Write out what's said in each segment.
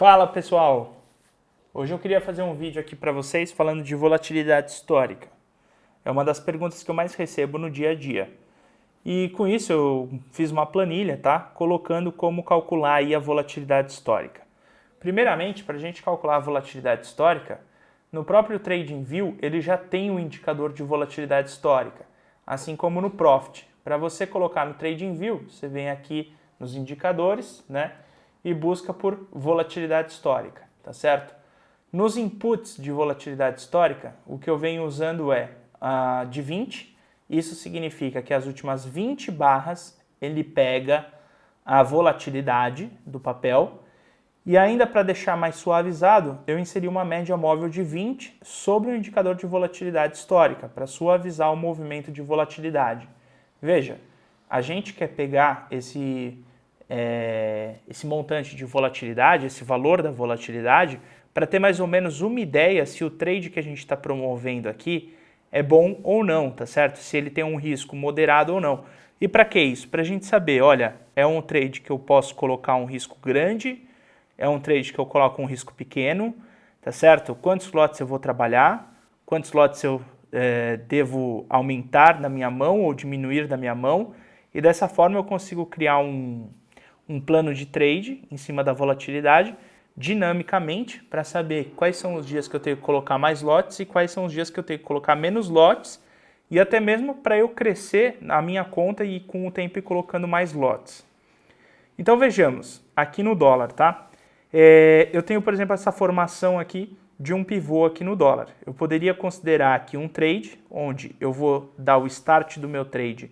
Fala pessoal! Hoje eu queria fazer um vídeo aqui para vocês falando de volatilidade histórica. É uma das perguntas que eu mais recebo no dia a dia. E com isso eu fiz uma planilha, tá? Colocando como calcular aí a volatilidade histórica. Primeiramente, para a gente calcular a volatilidade histórica, no próprio TradingView ele já tem um indicador de volatilidade histórica, assim como no Profit. Para você colocar no TradingView, você vem aqui nos indicadores, né? E busca por volatilidade histórica, tá certo? Nos inputs de volatilidade histórica, o que eu venho usando é a de 20. Isso significa que as últimas 20 barras ele pega a volatilidade do papel. E ainda para deixar mais suavizado, eu inseri uma média móvel de 20 sobre o indicador de volatilidade histórica, para suavizar o movimento de volatilidade. Veja, a gente quer pegar esse montante de volatilidade, esse valor da volatilidade, para ter mais ou menos uma ideia se o trade que a gente está promovendo aqui é bom ou não, tá certo? Se ele tem um risco moderado ou não. E para que isso? Para a gente saber, olha, é um trade que eu posso colocar um risco grande, é um trade que eu coloco um risco pequeno, tá certo? Quantos lotes eu vou trabalhar, quantos lotes eu devo aumentar na minha mão ou diminuir da minha mão, e dessa forma eu consigo criar um plano de trade em cima da volatilidade dinamicamente para saber quais são os dias que eu tenho que colocar mais lotes e quais são os dias que eu tenho que colocar menos lotes, e até mesmo para eu crescer na minha conta e com o tempo ir colocando mais lotes. Então vejamos, aqui no dólar, tá? Eu tenho, por exemplo, essa formação aqui de um pivô aqui no dólar. Eu poderia considerar aqui um trade, onde eu vou dar o start do meu trade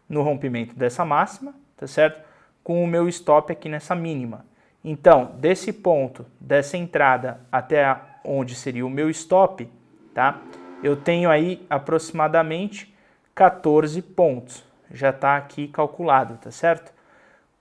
no rompimento dessa máxima, tá certo? Com o meu stop aqui nessa mínima. Então, desse ponto, dessa entrada até onde seria o meu stop, tá? Eu tenho aí aproximadamente 14 pontos. Já está aqui calculado, tá certo?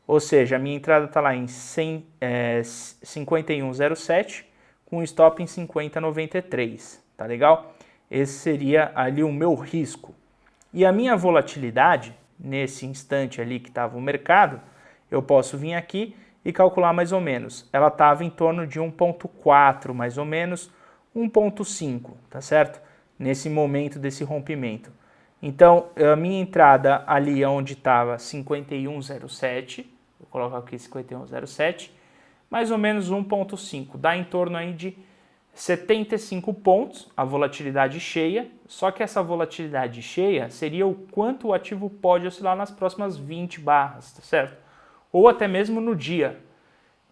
Ou seja, a minha entrada está lá em 51,07 com o stop em 50,93, tá legal? Esse seria ali o meu risco. E a minha volatilidade, nesse instante ali que estava o mercado, eu posso vir aqui e calcular mais ou menos. Ela estava em torno de 1,4, mais ou menos, 1,5, tá certo? Nesse momento desse rompimento. Então, a minha entrada ali onde estava 51,07, vou colocar aqui 51,07, mais ou menos 1,5, dá em torno aí de 75 pontos, a volatilidade cheia, só que essa volatilidade cheia seria o quanto o ativo pode oscilar nas próximas 20 barras, tá certo? Ou até mesmo no dia.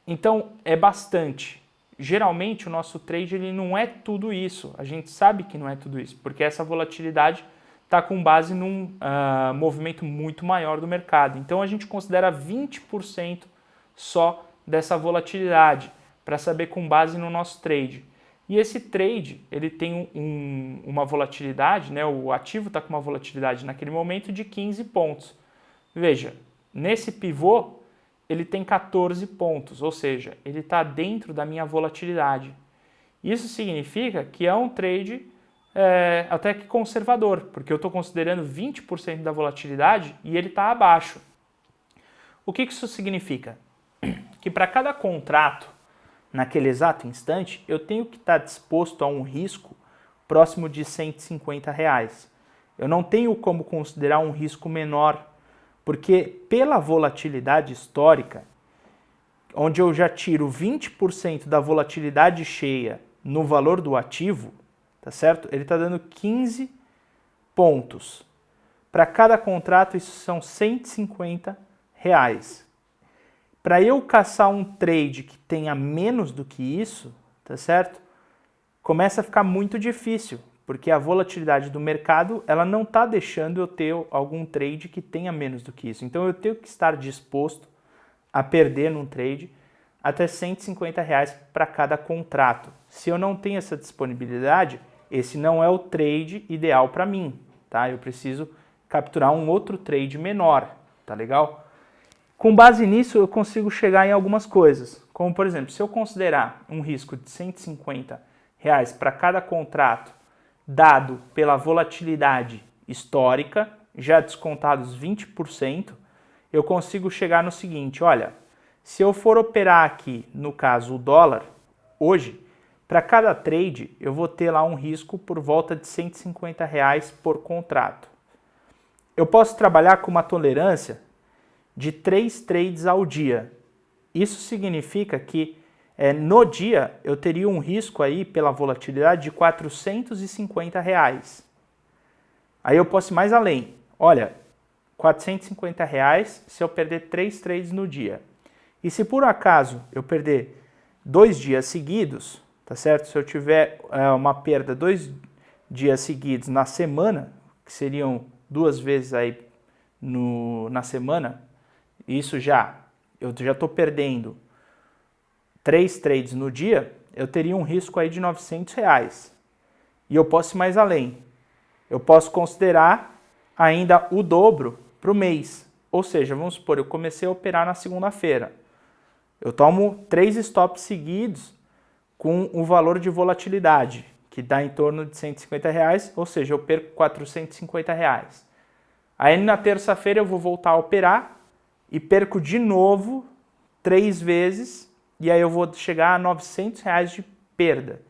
Então, é bastante. Geralmente, o nosso trade ele não é tudo isso. A gente sabe que não é tudo isso, porque essa volatilidade está com base num movimento muito maior do mercado. Então, a gente considera 20% só dessa volatilidade, para saber com base no nosso trade. E esse trade, ele tem uma volatilidade, né? O ativo está com uma volatilidade naquele momento de 15 pontos. Veja, nesse pivô, ele tem 14 pontos, ou seja, ele está dentro da minha volatilidade. Isso significa que é um trade até que conservador, porque eu estou considerando 20% da volatilidade e ele está abaixo. O que isso significa? Que para cada contrato, naquele exato instante, eu tenho que estar disposto a um risco próximo de R$150. Eu não tenho como considerar um risco menor, porque pela volatilidade histórica, onde eu já tiro 20% da volatilidade cheia no valor do ativo, tá certo? Ele está dando 15 pontos. Para cada contrato, isso são R$150. Para eu caçar um trade que tenha menos do que isso, tá certo? Começa a ficar muito difícil, porque a volatilidade do mercado ela não está deixando eu ter algum trade que tenha menos do que isso. Então eu tenho que estar disposto a perder num trade até R$150 para cada contrato. Se eu não tenho essa disponibilidade, esse não é o trade ideal para mim, tá? Eu preciso capturar um outro trade menor, tá legal? Com base nisso eu consigo chegar em algumas coisas, como por exemplo, se eu considerar um risco de R$150 para cada contrato, dado pela volatilidade histórica, já descontados 20%, eu consigo chegar no seguinte, olha, Se eu for operar aqui, no caso o dólar, hoje, para cada trade eu vou ter lá um risco por volta de R$ 150 por contrato. Eu posso trabalhar com uma tolerância de 3 trades ao dia. Isso significa que no dia eu teria um risco aí pela volatilidade de R$ 450. Aí eu posso ir mais além. Olha, R$ 450 se eu perder 3 trades no dia. E se por acaso eu perder 2 dias seguidos, tá certo? Se eu tiver uma perda 2 dias seguidos na semana, que seriam 2 vezes aí na semana, eu já estou perdendo 3 trades no dia, eu teria um risco aí de R$ 900. E eu posso ir mais além. Eu posso considerar ainda o dobro para o mês. Ou seja, vamos supor, eu comecei a operar na segunda-feira. Eu tomo 3 stops seguidos com o valor de volatilidade, que dá em torno de R$ 150, ou seja, eu perco R$ 450. Aí na terça-feira eu vou voltar a operar e perco de novo 3 vezes, e aí eu vou chegar a R$ 900 de perda.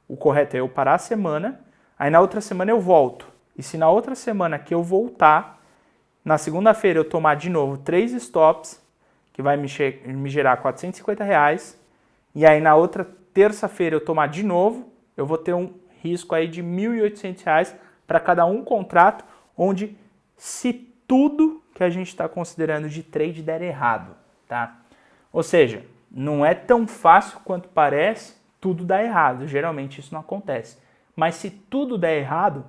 O correto é eu parar a semana, aí na outra semana eu volto. E se na outra semana que eu voltar, na segunda-feira eu tomar de novo 3 stops, que vai me gerar R$ 450, e aí na outra terça-feira eu tomar de novo, eu vou ter um risco aí de R$ 1.800 para cada um contrato, onde se tudo que a gente está considerando de trade der errado, tá? Ou seja, não é tão fácil quanto parece tudo dar errado, geralmente isso não acontece. Mas se tudo der errado,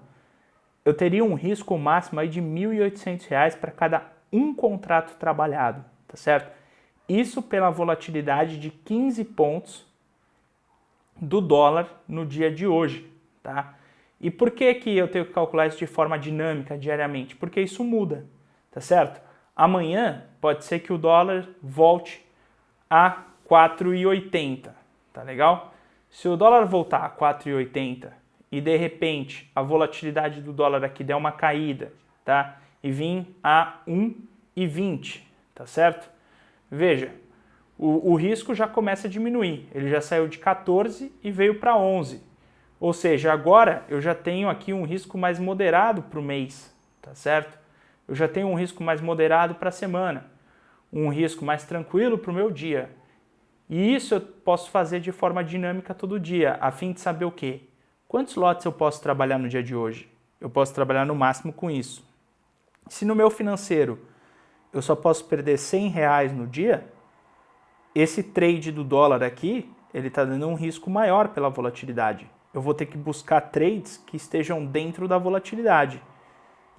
eu teria um risco máximo aí de R$ 1.800 para cada um contrato trabalhado, tá certo? Isso pela volatilidade de 15 pontos do dólar no dia de hoje, tá? E por que eu tenho que calcular isso de forma dinâmica diariamente? Porque isso muda, tá certo? Amanhã pode ser que o dólar volte a 4,80, tá legal? Se o dólar voltar a 4,80 e de repente a volatilidade do dólar aqui der uma caída, tá? E vir a 1,20, tá certo? Veja, o risco já começa a diminuir. Ele já saiu de 14 e veio para 11. Ou seja, agora eu já tenho aqui um risco mais moderado para o mês, tá certo? Eu já tenho um risco mais moderado para a semana, um risco mais tranquilo para o meu dia. E isso eu posso fazer de forma dinâmica todo dia, a fim de saber o quê? Quantos lotes eu posso trabalhar no dia de hoje? Eu posso trabalhar no máximo com isso. Se no meu financeiro eu só posso perder R$ 100 no dia, esse trade do dólar aqui, ele está dando um risco maior pela volatilidade. Eu vou ter que buscar trades que estejam dentro da volatilidade.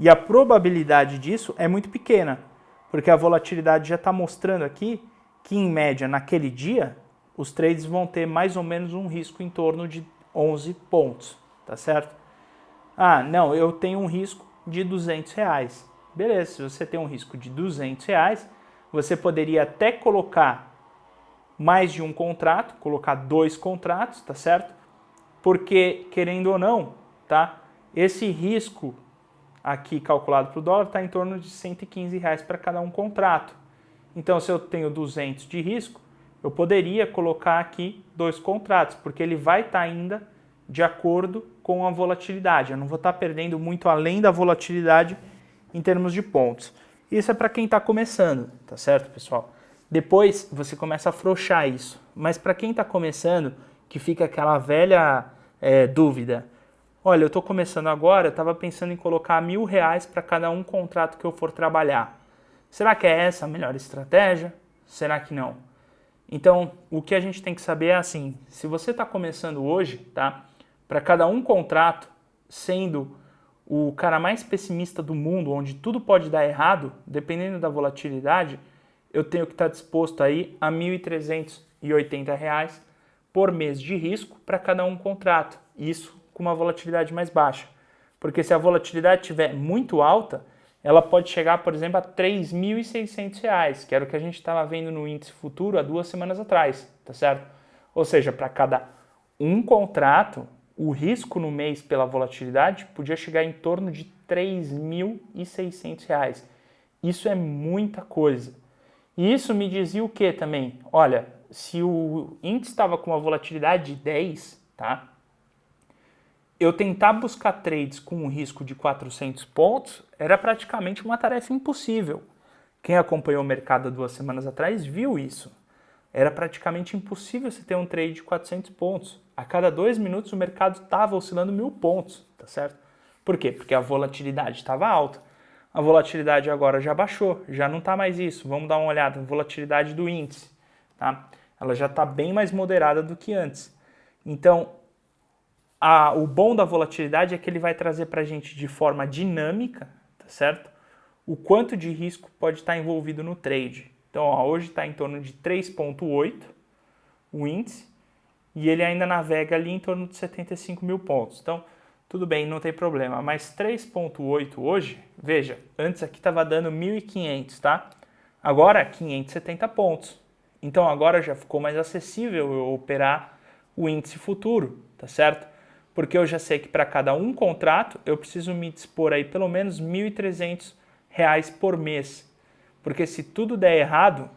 E a probabilidade disso é muito pequena, porque a volatilidade já está mostrando aqui que, em média, naquele dia, os trades vão ter mais ou menos um risco em torno de 11 pontos, tá certo? Ah, não, eu tenho um risco de R$ 200. Beleza, se você tem um risco de R$ 200, você poderia até colocar mais de um contrato, colocar 2 contratos, tá certo? Porque, querendo ou não, tá? Esse risco aqui calculado para o dólar está em torno de R$ 115 para cada um contrato. Então, se eu tenho 200 de risco, eu poderia colocar aqui 2 contratos, porque ele vai estar ainda de acordo com a volatilidade. Eu não vou estar perdendo muito além da volatilidade em termos de pontos. Isso é para quem está começando, tá certo, pessoal? Depois você começa a afrouxar isso. Mas para quem está começando, que fica aquela velha dúvida. Olha, eu estou começando agora, eu estava pensando em colocar R$ 1.000 para cada um contrato que eu for trabalhar. Será que é essa a melhor estratégia? Será que não? Então, o que a gente tem que saber é assim, se você está começando hoje, tá? Para cada um contrato, sendo o cara mais pessimista do mundo, onde tudo pode dar errado, dependendo da volatilidade, eu tenho que estar disposto aí a R$ 1.380 por mês de risco para cada um contrato. Isso com uma volatilidade mais baixa. Porque se a volatilidade estiver muito alta, ela pode chegar, por exemplo, a R$ 3.600, que era o que a gente estava vendo no índice futuro há 2 semanas atrás, tá certo? Ou seja, para cada um contrato, o risco no mês pela volatilidade podia chegar em torno de R$ 3.600. Isso é muita coisa. E isso me dizia o que também? Olha, se o índice estava com uma volatilidade de 10, tá? Eu tentar buscar trades com um risco de 400 pontos era praticamente uma tarefa impossível. Quem acompanhou o mercado há 2 semanas atrás viu isso. Era praticamente impossível você ter um trade de 400 pontos. A cada 2 minutos o mercado estava oscilando 1000 pontos, tá certo? Por quê? Porque a volatilidade estava alta. A volatilidade agora já baixou, já não está mais isso. Vamos dar uma olhada na volatilidade do índice, tá? Ela já está bem mais moderada do que antes. Então, o bom da volatilidade é que ele vai trazer para a gente de forma dinâmica, tá certo? O quanto de risco pode estar envolvido no trade. Então, ó, hoje está em torno de 3,8 o índice e ele ainda navega ali em torno de 75 mil pontos. Então, tudo bem, não tem problema. Mas 3,8 hoje, veja, antes aqui estava dando 1.500, tá? Agora 570 pontos. Então, agora já ficou mais acessível eu operar o índice futuro, tá certo? Porque eu já sei que para cada um contrato eu preciso me dispor aí pelo menos R$ 1.300 por mês. Porque se tudo der errado,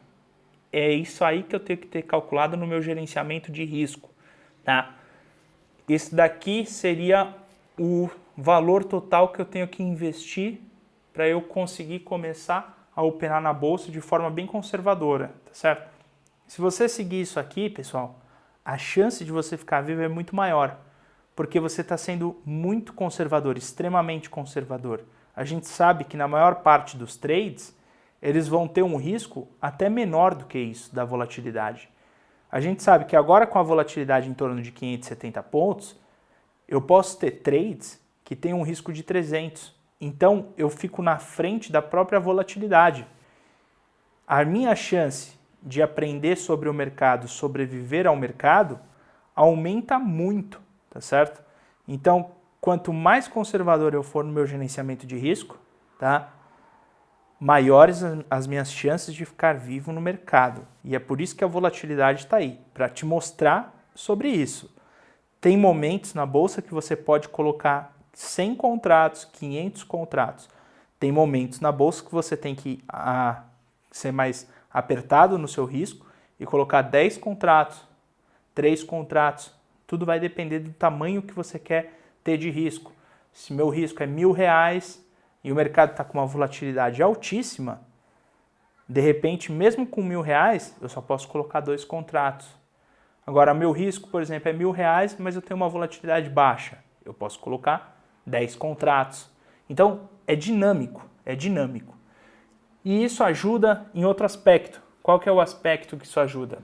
é isso aí que eu tenho que ter calculado no meu gerenciamento de risco, tá? Esse daqui seria o valor total que eu tenho que investir para eu conseguir começar a operar na bolsa de forma bem conservadora, tá certo? Se você seguir isso aqui, pessoal, a chance de você ficar vivo é muito maior, porque você está sendo muito conservador, extremamente conservador. A gente sabe que na maior parte dos trades, eles vão ter um risco até menor do que isso, da volatilidade. A gente sabe que agora com a volatilidade em torno de 570 pontos, eu posso ter trades que têm um risco de 300. Então, eu fico na frente da própria volatilidade. A minha chance de aprender sobre o mercado, sobreviver ao mercado, aumenta muito, tá certo? Então, quanto mais conservador eu for no meu gerenciamento de risco, tá? Maiores as minhas chances de ficar vivo no mercado. E é por isso que a volatilidade está aí, para te mostrar sobre isso. Tem momentos na bolsa que você pode colocar 100 contratos, 500 contratos. Tem momentos na bolsa que você tem que ser mais apertado no seu risco e colocar 10 contratos, 3 contratos. Tudo vai depender do tamanho que você quer ter de risco. Se meu risco é R$ 1.000 e o mercado está com uma volatilidade altíssima, de repente, mesmo com R$ 1.000, eu só posso colocar 2 contratos. Agora, meu risco, por exemplo, é R$ 1.000, mas eu tenho uma volatilidade baixa. Eu posso colocar 10 contratos. Então, é dinâmico, é dinâmico. E isso ajuda em outro aspecto. Qual que é o aspecto que isso ajuda?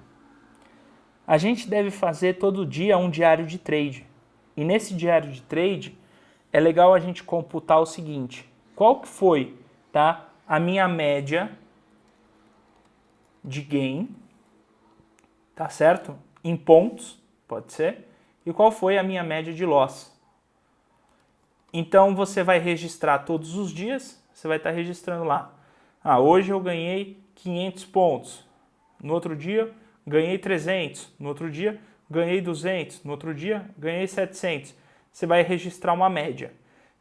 A gente deve fazer todo dia um diário de trade. E nesse diário de trade, é legal a gente computar o seguinte. Qual que foi, tá, a minha média de gain, tá certo? Em pontos, pode ser. E qual foi a minha média de loss. Então, você vai registrar todos os dias, você vai estar registrando lá. Hoje eu ganhei 500 pontos. No outro dia, ganhei 300. No outro dia, ganhei 200. No outro dia, ganhei 700. Você vai registrar uma média.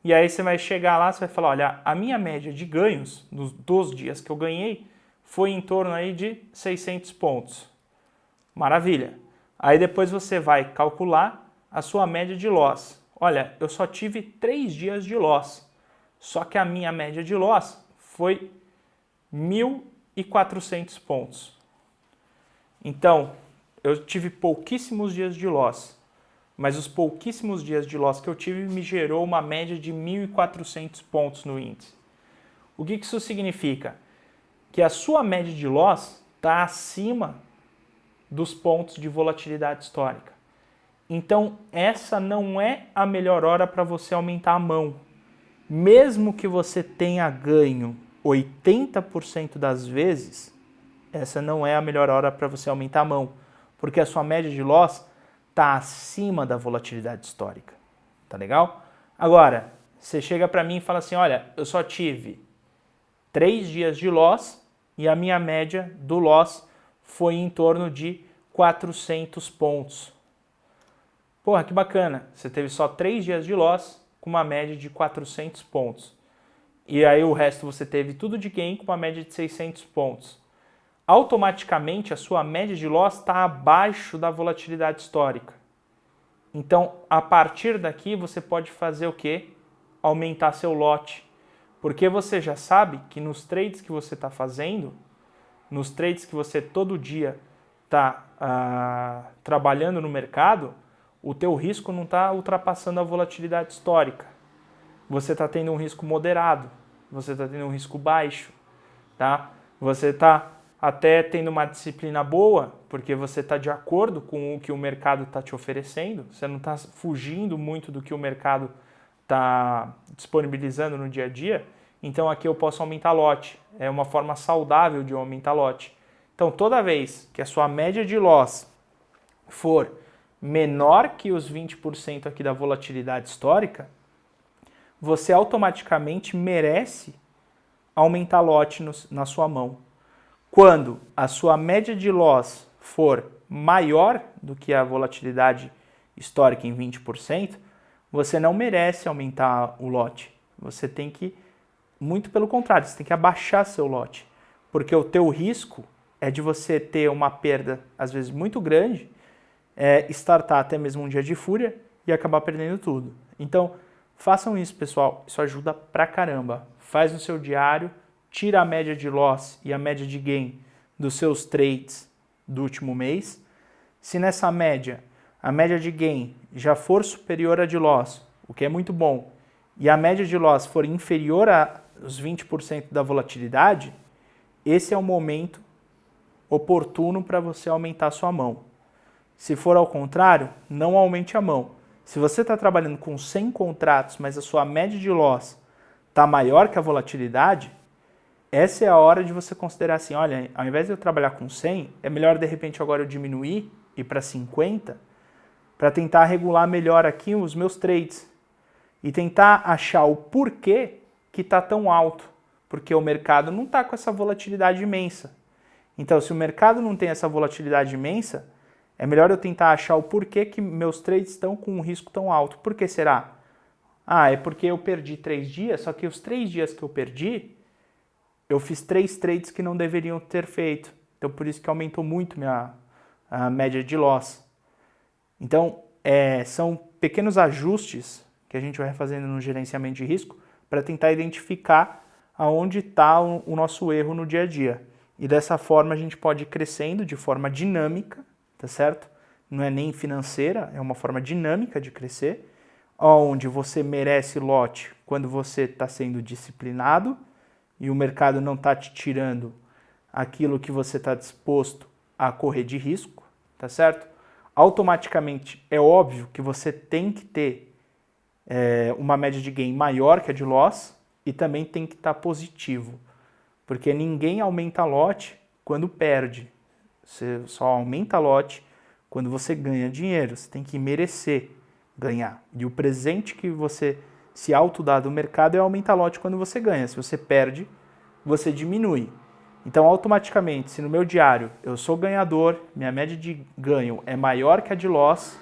E aí você vai chegar lá, você vai falar, olha, a minha média de ganhos dos dias que eu ganhei foi em torno aí de 600 pontos. Maravilha. Aí depois você vai calcular a sua média de loss. Olha, eu só tive 3 dias de loss. Só que a minha média de loss foi 1.400 pontos. Então, eu tive pouquíssimos dias de loss, mas os pouquíssimos dias de loss que eu tive me gerou uma média de 1.400 pontos no índice. O que isso significa? Que a sua média de loss está acima dos pontos de volatilidade histórica. Então, essa não é a melhor hora para você aumentar a mão. Mesmo que você tenha ganho 80% das vezes, essa não é a melhor hora para você aumentar a mão, porque a sua média de loss está acima da volatilidade histórica. Tá legal? Agora, você chega para mim e fala assim, olha, eu só tive 3 dias de loss e a minha média do loss foi em torno de 400 pontos. Porra, que bacana, você teve só 3 dias de loss com uma média de 400 pontos. E aí o resto você teve tudo de gain com uma média de 600 pontos. automaticamente a sua média de loss está abaixo da volatilidade histórica. Então, a partir daqui, você pode fazer o quê? Aumentar seu lote. Porque você já sabe que nos trades que você está fazendo, nos trades que você todo dia está trabalhando no mercado, o teu risco não está ultrapassando a volatilidade histórica. Você está tendo um risco moderado, você está tendo um risco baixo, tá? Você está até tendo uma disciplina boa, porque você está de acordo com o que o mercado está te oferecendo, você não está fugindo muito do que o mercado está disponibilizando no dia a dia, então aqui eu posso aumentar lote, é uma forma saudável de aumentar lote. Então toda vez que a sua média de loss for menor que os 20% aqui da volatilidade histórica, você automaticamente merece aumentar lote na sua mão. Quando a sua média de loss for maior do que a volatilidade histórica em 20%, você não merece aumentar o lote. Você tem que, muito pelo contrário, você tem que abaixar seu lote. Porque o teu risco é de você ter uma perda, às vezes, muito grande, startar até mesmo um dia de fúria e acabar perdendo tudo. Então, façam isso, pessoal. Isso ajuda pra caramba. Faz no seu diário, tira a média de loss e a média de gain dos seus trades do último mês. Se nessa média, a média de gain já for superior à de loss, o que é muito bom, e a média de loss for inferior aos 20% da volatilidade, esse é o momento oportuno para você aumentar a sua mão. Se for ao contrário, não aumente a mão. Se você está trabalhando com 100 contratos, mas a sua média de loss está maior que a volatilidade, essa é a hora de você considerar assim, olha, ao invés de eu trabalhar com 100, é melhor de repente agora eu diminuir e ir para 50, para tentar regular melhor aqui os meus trades e tentar achar o porquê que está tão alto, porque o mercado não está com essa volatilidade imensa. Então, se o mercado não tem essa volatilidade imensa, é melhor eu tentar achar o porquê que meus trades estão com um risco tão alto. Por que será? É porque eu perdi 3 dias, só que os 3 dias que eu perdi, eu fiz 3 trades que não deveriam ter feito. Então, por isso que aumentou muito a média de loss. Então, são pequenos ajustes que a gente vai fazendo no gerenciamento de risco para tentar identificar aonde está o nosso erro no dia a dia. E dessa forma a gente pode ir crescendo de forma dinâmica, tá certo? Não é nem financeira, é uma forma dinâmica de crescer, onde você merece lote quando você está sendo disciplinado e o mercado não está te tirando aquilo que você está disposto a correr de risco, tá certo? Automaticamente é óbvio que você tem que ter uma média de gain maior que a de loss e também tem que estar positivo, porque ninguém aumenta lote quando perde. Você só aumenta lote quando você ganha dinheiro. Você tem que merecer ganhar. E o presente que você se autodá do mercado é aumentar lote quando você ganha. Se você perde, você diminui. Então, automaticamente, se no meu diário eu sou ganhador, minha média de ganho é maior que a de loss,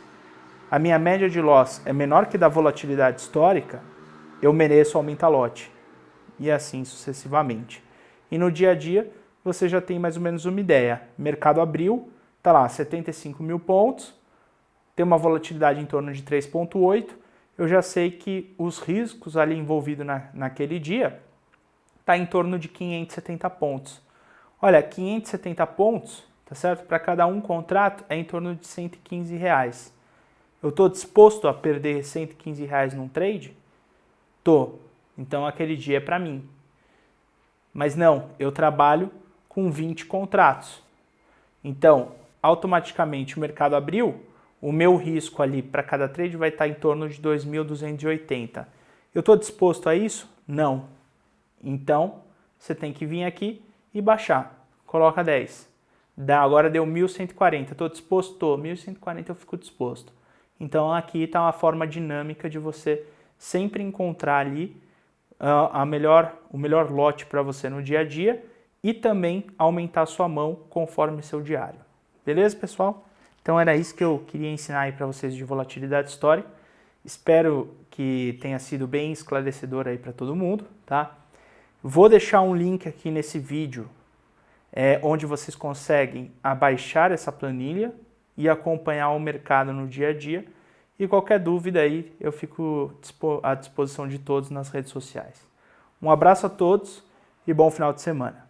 a minha média de loss é menor que da volatilidade histórica, eu mereço aumentar lote. E assim sucessivamente. E no dia a dia, você já tem mais ou menos uma ideia. Mercado abriu, tá lá, 75 mil pontos, tem uma volatilidade em torno de 3,8. Eu já sei que os riscos ali envolvidos naquele dia está em torno de 570 pontos. Olha, 570 pontos, tá certo? Para cada um contrato é em torno de R$115. Eu estou disposto a perder R$115 num trade? Tô. Então aquele dia é para mim. Mas não, eu trabalho com 20 contratos. Então, automaticamente o mercado abriu, o meu risco ali para cada trade vai estar em torno de 2.280. Eu estou disposto a isso? Não. Então, você tem que vir aqui e baixar. Coloca 10. Agora deu 1.140. Estou disposto? Estou. 1.140 eu fico disposto. Então, aqui está uma forma dinâmica de você sempre encontrar ali o melhor lote para você no dia a dia e também aumentar a sua mão conforme seu diário. Beleza, pessoal? Então era isso que eu queria ensinar aí para vocês de volatilidade histórica. Espero que tenha sido bem esclarecedor aí para todo mundo, tá? Vou deixar um link aqui nesse vídeo onde vocês conseguem abaixar essa planilha e acompanhar o mercado no dia a dia. E qualquer dúvida aí, eu fico à disposição de todos nas redes sociais. Um abraço a todos e bom final de semana.